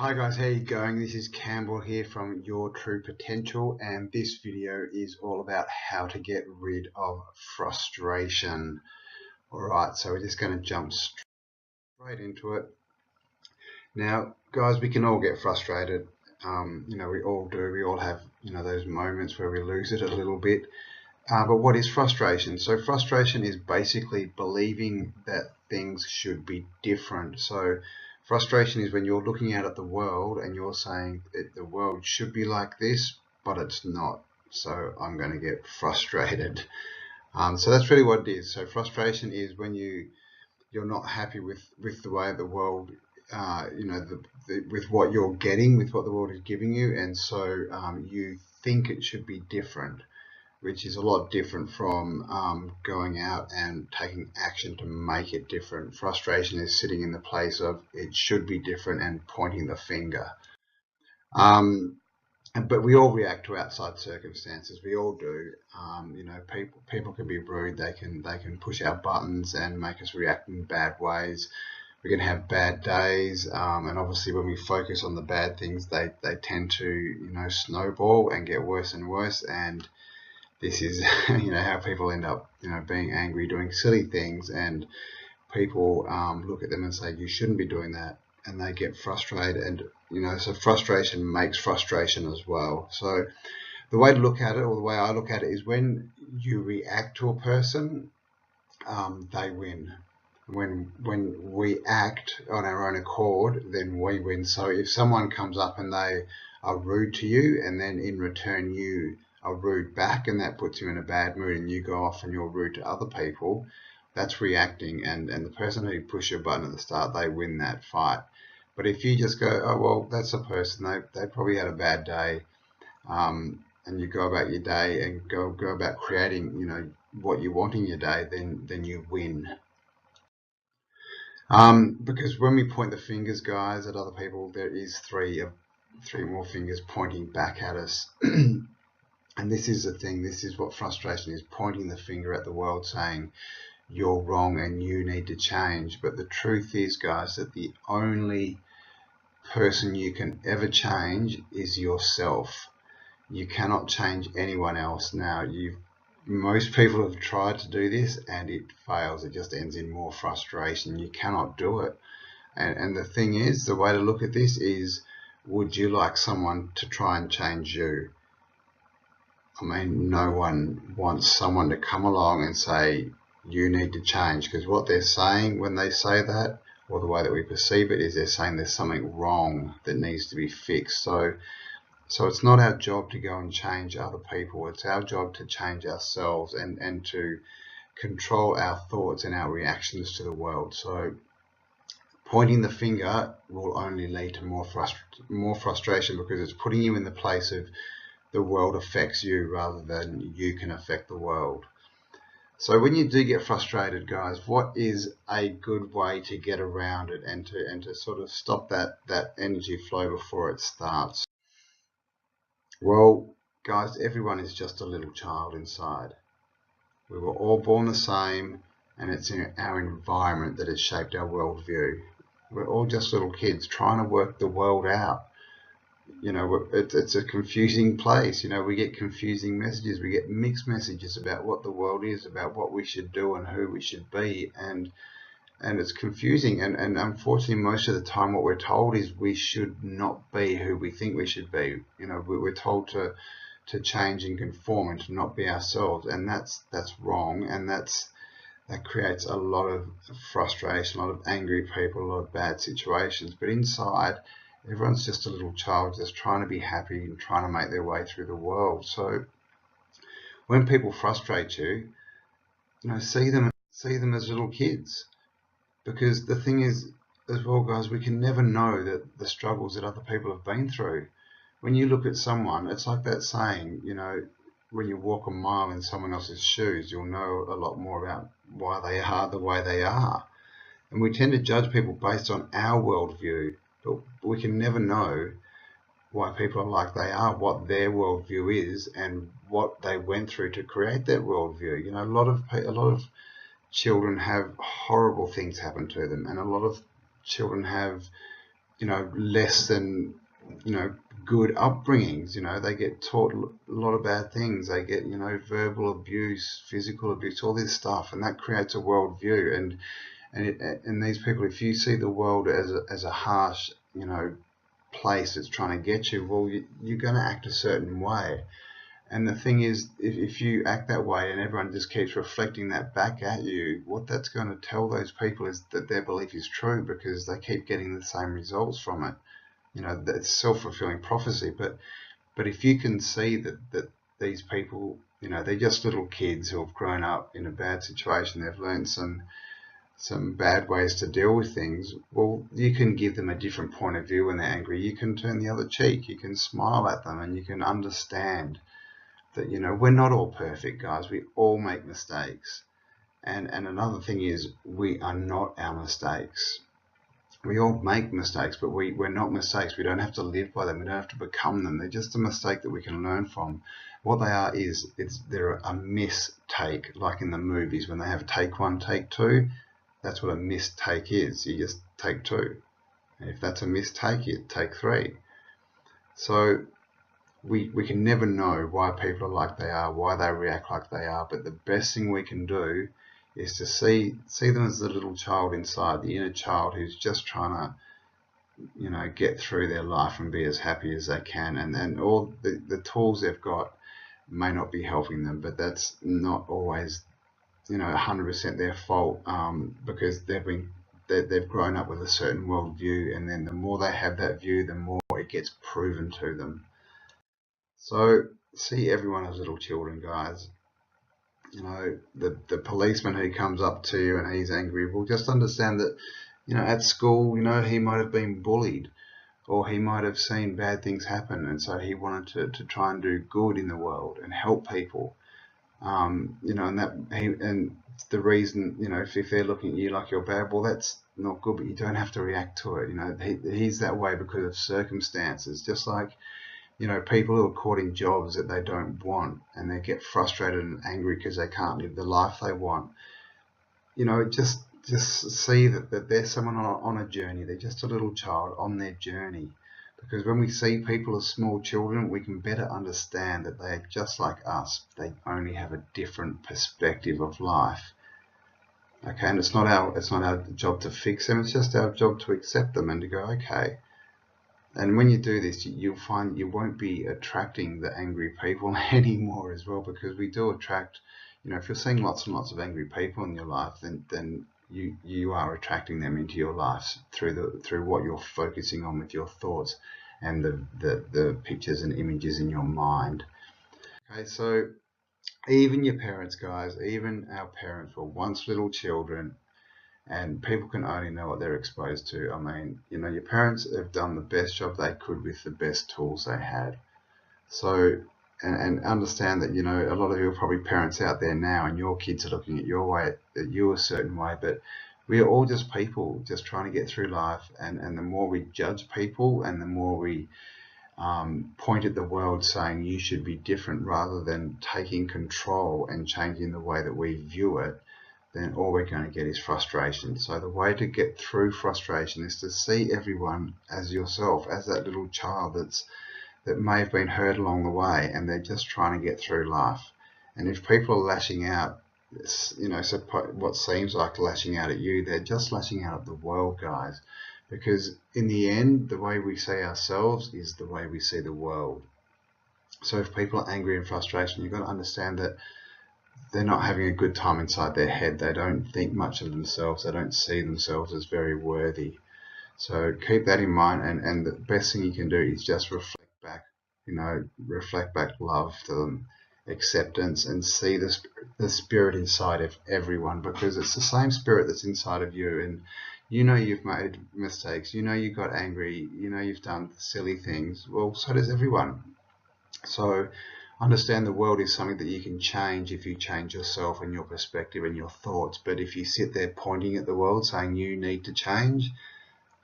Hi guys, how you going? This is Campbell here from Your True Potential, and this video is all about how to get rid of frustration. Alright, so we're just going to jump straight into it. Now guys, we can all get frustrated. We all do. We all have those moments where we lose it a little bit. But what is frustration? So frustration is basically believing that things should be different. So frustration is when you're looking out at the world and you're saying that the world should be like this, but it's not. So I'm going to get frustrated. So that's really what it is. So frustration is when you're not happy with the way the world, with what you're getting, with what the world is giving you, and so you think it should be different, which is a lot different from going out and taking action to make it different. Frustration is sitting in the place of it should be different and pointing the finger. But we all react to outside circumstances. We all do. People can be rude. They can push our buttons and make us react in bad ways. We can have bad days, and obviously when we focus on the bad things, they tend to snowball and get worse and worse. And this is how people end up being angry, doing silly things, and people look at them and say you shouldn't be doing that, and they get frustrated, and so frustration makes frustration as well. So the way to look at it, or the way I look at it, is when you react to a person, they win. When we act on our own accord, then we win. So if someone comes up and they are rude to you, and then in return you are rude back, and that puts you in a bad mood, and you go off and you're rude to other people, that's reacting, and the person who pushed your button at the start, they win that fight. But if you just go, oh well, that's a person, they probably had a bad day, and you go about your day and go about creating what you want in your day, then you win. Because when we point the fingers, guys, at other people, there is three more fingers pointing back at us. And this is the thing, this is what frustration is, pointing the finger at the world saying you're wrong and you need to change. But the truth is, guys, that the only person you can ever change is yourself. You cannot change anyone else. Now, most people have tried to do this and it fails. It just ends in more frustration. You cannot do it. And the thing is, the way to look at this is, would you like someone to try and change you? I mean, no one wants someone to come along and say, you need to change, because what they're saying when they say that, or the way that we perceive it, is they're saying there's something wrong that needs to be fixed. So it's not our job to go and change other people. It's our job to change ourselves and to control our thoughts and our reactions to the world. So pointing the finger will only lead to more frustration, because it's putting you in the place of the world affects you rather than you can affect the world. So when you do get frustrated, guys, what is a good way to get around it and to sort of stop that energy flow before it starts? Well, guys, everyone is just a little child inside. We were all born the same, and it's in our environment that has shaped our worldview. We're all just little kids trying to work the world out. It's a confusing place. We get confusing messages. We get mixed messages about what the world is, about what we should do and who we should be, and it's confusing. And unfortunately, most of the time, what we're told is we should not be who we think we should be. We're told to change and conform and to not be ourselves, and that's wrong, and that creates a lot of frustration, a lot of angry people, a lot of bad situations. But inside, everyone's just a little child just trying to be happy and trying to make their way through the world. So when people frustrate you, see them as little kids. Because the thing is, as well, guys, we can never know that the struggles that other people have been through. When you look at someone, it's like that saying, when you walk a mile in someone else's shoes, you'll know a lot more about why they are the way they are. And we tend to judge people based on our worldview, but we can never know why people are like they are, what their worldview is, and what they went through to create that worldview. A lot of children have horrible things happen to them, and a lot of children have less than, good upbringings. They get taught a lot of bad things. They get, verbal abuse, physical abuse, all this stuff, and that creates a worldview. And these people, if you see the world as a harsh, place that's trying to get you, well, you're going to act a certain way. And the thing is, if you act that way and everyone just keeps reflecting that back at you, what that's going to tell those people is that their belief is true, because they keep getting the same results from it. It's self-fulfilling prophecy. But if you can see that these people, they're just little kids who have grown up in a bad situation, they've learned some bad ways to deal with things, well, you can give them a different point of view when they're angry. You can turn the other cheek, you can smile at them, and you can understand that, we're not all perfect, guys. We all make mistakes. And another thing is, we are not our mistakes. We all make mistakes, but we're not mistakes. We don't have to live by them. We don't have to become them. They're just a mistake that we can learn from. What they are is, they're a mistake, like in the movies when they have take one, take two. That's what a mistake is. You just take two. And if that's a mistake, you take three. So we can never know why people are like they are, why they react like they are. But the best thing we can do is to see them as the little child inside, the inner child who's just trying to, get through their life and be as happy as they can. And all the tools they've got may not be helping them, but that's not always 100% their fault, because they've grown up with a certain worldview, and then the more they have that view, the more it gets proven to them. So see everyone as little children, guys. The policeman who comes up to you and he's angry, well, just understand that, at school, he might have been bullied, or he might have seen bad things happen, and so he wanted to try and do good in the world and help people. And the reason, if they're looking at you like you're bad, well, that's not good, but you don't have to react to it. He's that way because of circumstances. Just like, people who are caught in jobs that they don't want, and they get frustrated and angry because they can't live the life they want. Just see that they're someone on a journey. They're just a little child on their journey. Because when we see people as small children, we can better understand that they're just like us. They only have a different perspective of life. Okay, and it's not our job to fix them. It's just our job to accept them and to go, okay. And when you do this, you'll find you won't be attracting the angry people anymore as well, because we do attract. If you're seeing lots and lots of angry people in your life, then you are attracting them into your life through what you're focusing on with your thoughts and the pictures and images in your mind. Okay, so even your parents, guys, even our parents were once little children, and people can only know what they're exposed to. I mean, your parents have done the best job they could with the best tools they had. So, and understand that, a lot of you are probably parents out there now, and your kids are looking at you a certain way, but we are all just people just trying to get through life. And the more we judge people, and the more we point at the world saying you should be different, rather than taking control and changing the way that we view it, then all we're going to get is frustration. So the way to get through frustration is to see everyone as yourself, as that little child that may have been hurt along the way, and they're just trying to get through life. And if people are lashing out, so what seems like lashing out at you, they're just lashing out at the world, guys. Because in the end, the way we see ourselves is the way we see the world. So if people are angry and frustration, you've got to understand that they're not having a good time inside their head. They don't think much of themselves. They don't see themselves as very worthy. So keep that in mind, and the best thing you can do is just reflect back love to them, acceptance, and see the spirit inside of everyone, because it's the same spirit that's inside of you. And you've made mistakes, you got angry, you've done silly things. Well, so does everyone. So understand the world is something that you can change if you change yourself and your perspective and your thoughts. But if you sit there pointing at the world saying you need to change,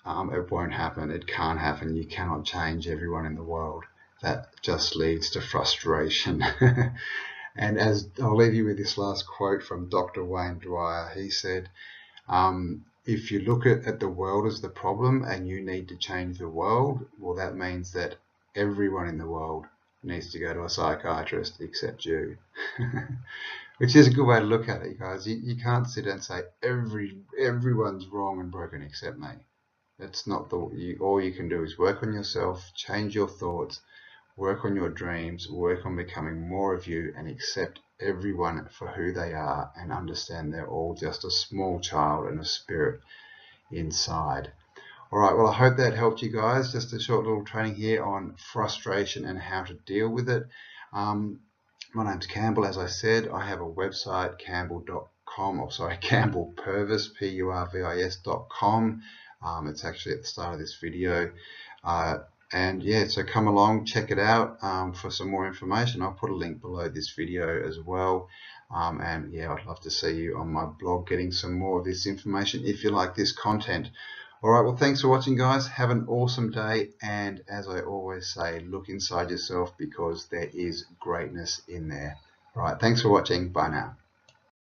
it won't happen. It can't happen. You cannot change everyone in the world. That just leads to frustration. And as I'll leave you with this last quote from Dr. Wayne Dyer, he said, if you look at the world as the problem and you need to change the world, well, that means that everyone in the world needs to go to a psychiatrist except you. Which is a good way to look at it, guys. You can't sit and say everyone's wrong and broken except me. That's not all you can do is work on yourself, change your thoughts, work on your dreams, work on becoming more of you, and accept everyone for who they are and understand they're all just a small child and a spirit inside. All right, well, I hope that helped you guys. Just a short little training here on frustration and how to deal with it. My name's Campbell, as I said. I have a website, campbell.com, or sorry, Campbell Purvis, Purvis.com. It's actually at the start of this video. And yeah, so come along, check it out for some more information. I'll put a link below this video as well. And yeah, I'd love to see you on my blog getting some more of this information if you like this content. All right, well, thanks for watching, guys. Have an awesome day. And as I always say, look inside yourself because there is greatness in there. All right, thanks for watching. Bye now.